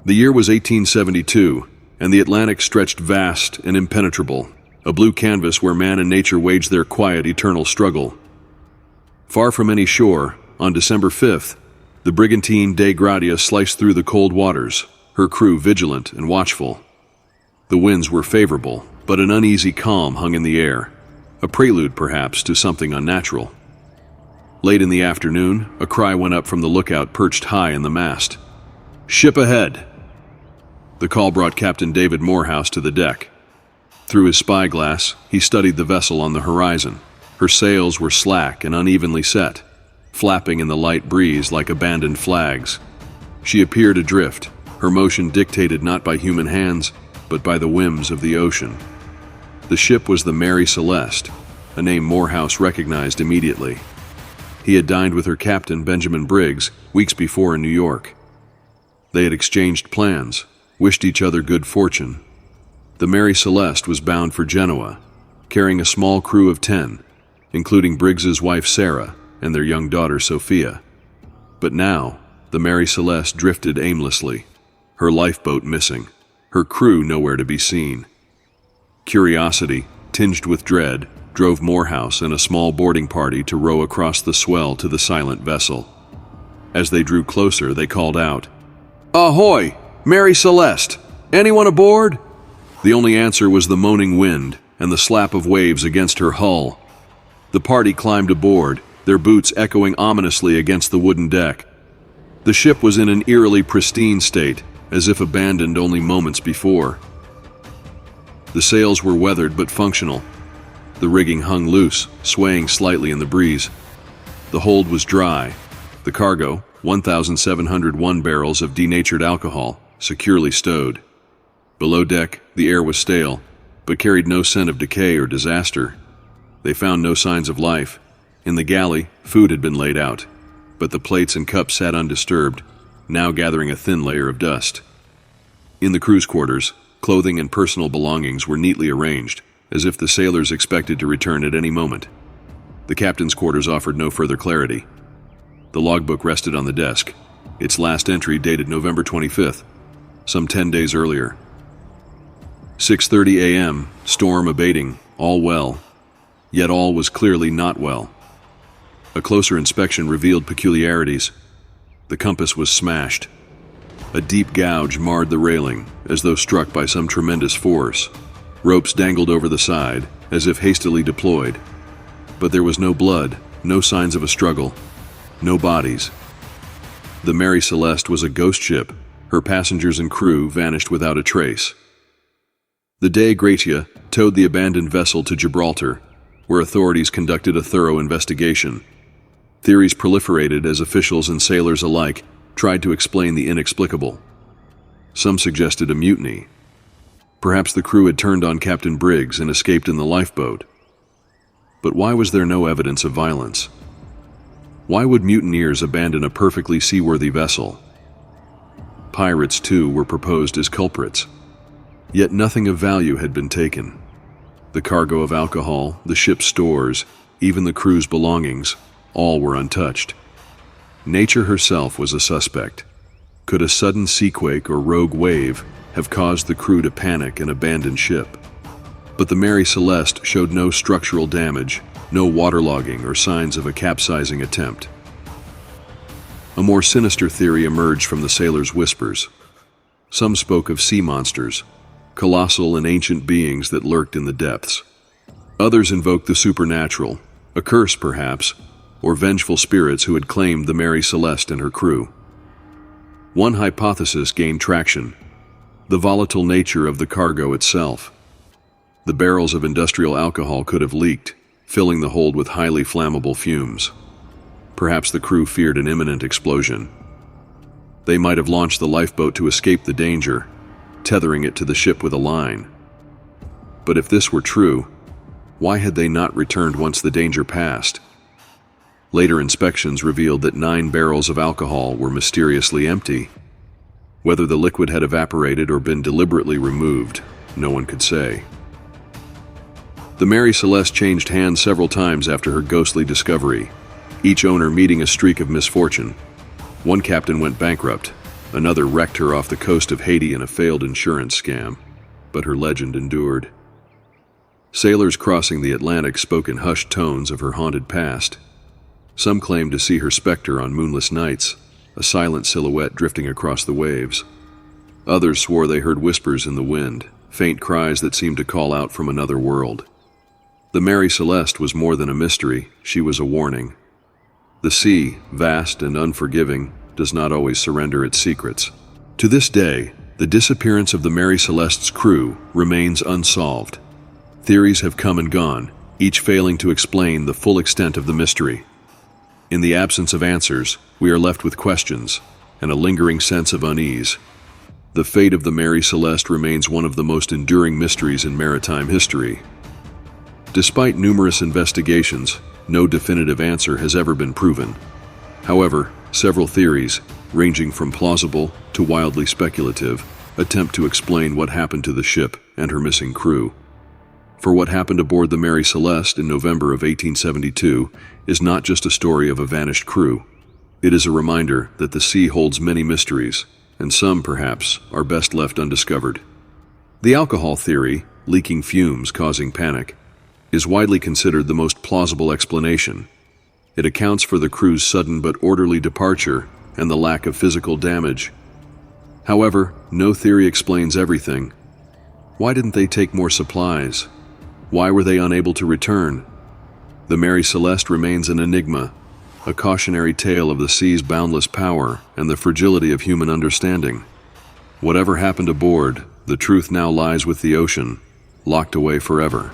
The year was 1872, and the Atlantic stretched vast and impenetrable, a blue canvas where man and nature waged their quiet, eternal struggle. Far from any shore, on December 5th, the brigantine Dei Gratia sliced through the cold waters, her crew vigilant and watchful. The winds were favorable, but an uneasy calm hung in the air, a prelude, perhaps, to something unnatural. Late in the afternoon, a cry went up from the lookout perched high in the mast. "Ship ahead!" The call brought Captain David Morehouse to the deck. Through his spyglass, he studied the vessel on the horizon. Her sails were slack and unevenly set, flapping in the light breeze like abandoned flags. She appeared adrift, her motion dictated not by human hands, but by the whims of the ocean. The ship was the Mary Celeste, a name Morehouse recognized immediately. He had dined with her captain, Benjamin Briggs, weeks before in New York. They had exchanged plans, wished each other good fortune. The Mary Celeste was bound for Genoa, carrying a small crew of 10, including Briggs's wife Sarah and their young daughter Sophia. But now, the Mary Celeste drifted aimlessly, her lifeboat missing, her crew nowhere to be seen. Curiosity, tinged with dread, drove Morehouse and a small boarding party to row across the swell to the silent vessel. As they drew closer, they called out, "Ahoy! Mary Celeste! Anyone aboard?" The only answer was the moaning wind and the slap of waves against her hull. The party climbed aboard, their boots echoing ominously against the wooden deck. The ship was in an eerily pristine state, as if abandoned only moments before. The sails were weathered but functional. The rigging hung loose, swaying slightly in the breeze. The hold was dry. The cargo, 1,701 barrels of denatured alcohol, securely stowed. Below deck, the air was stale, but carried no scent of decay or disaster. They found no signs of life. In the galley, food had been laid out, but the plates and cups sat undisturbed, now gathering a thin layer of dust. In the crew's quarters, clothing and personal belongings were neatly arranged, as if the sailors expected to return at any moment. The captain's quarters offered no further clarity. The logbook rested on the desk, its last entry dated November 25th, some 10 days earlier. 6:30 a.m., storm abating, all well. Yet all was clearly not well. A closer inspection revealed peculiarities. The compass was smashed. A deep gouge marred the railing, as though struck by some tremendous force. Ropes dangled over the side, as if hastily deployed. But there was no blood, no signs of a struggle, no bodies. The Mary Celeste was a ghost ship. Her passengers and crew vanished without a trace. The Dei Gratia towed the abandoned vessel to Gibraltar, where authorities conducted a thorough investigation. Theories proliferated as officials and sailors alike tried to explain the inexplicable. Some suggested a mutiny. Perhaps the crew had turned on Captain Briggs and escaped in the lifeboat. But why was there no evidence of violence? Why would mutineers abandon a perfectly seaworthy vessel? Pirates, too, were proposed as culprits. Yet nothing of value had been taken. The cargo of alcohol, the ship's stores, even the crew's belongings, all were untouched. Nature herself was a suspect. Could a sudden seaquake or rogue wave have caused the crew to panic and abandon ship? But the Mary Celeste showed no structural damage, no waterlogging or signs of a capsizing attempt. A more sinister theory emerged from the sailors' whispers. Some spoke of sea monsters, colossal and ancient beings that lurked in the depths. Others invoked the supernatural, a curse perhaps, or vengeful spirits who had claimed the Mary Celeste and her crew. One hypothesis gained traction: the volatile nature of the cargo itself. The barrels of industrial alcohol could have leaked, filling the hold with highly flammable fumes. Perhaps the crew feared an imminent explosion. They might have launched the lifeboat to escape the danger, tethering it to the ship with a line. But if this were true, why had they not returned once the danger passed? Later inspections revealed that 9 barrels of alcohol were mysteriously empty. Whether the liquid had evaporated or been deliberately removed, no one could say. The Mary Celeste changed hands several times after her ghostly discovery, each owner meeting a streak of misfortune. One captain went bankrupt, Another wrecked her off the coast of Haiti in a failed insurance scam, but her legend endured. Sailors crossing the Atlantic spoke in hushed tones of her haunted past. Some claimed to see her specter on moonless nights, a silent silhouette drifting across the waves. Others swore they heard whispers in the wind, faint cries that seemed to call out from another world. The Mary Celeste was more than a mystery, she was a warning. The sea, vast and unforgiving, does not always surrender its secrets. To this day, the disappearance of the Mary Celeste's crew remains unsolved. Theories have come and gone, each failing to explain the full extent of the mystery. In the absence of answers, we are left with questions and a lingering sense of unease. The fate of the Mary Celeste remains one of the most enduring mysteries in maritime history. Despite numerous investigations, no definitive answer has ever been proven. However, several theories, ranging from plausible to wildly speculative, attempt to explain what happened to the ship and her missing crew. For what happened aboard the Mary Celeste in November of 1872 is not just a story of a vanished crew. It is a reminder that the sea holds many mysteries, and some, perhaps, are best left undiscovered. The alcohol theory, leaking fumes causing panic, is widely considered the most plausible explanation. It accounts for the crew's sudden but orderly departure and the lack of physical damage. However, no theory explains everything. Why didn't they take more supplies? Why were they unable to return? The Mary Celeste remains an enigma, a cautionary tale of the sea's boundless power and the fragility of human understanding. Whatever happened aboard, the truth now lies with the ocean, locked away forever.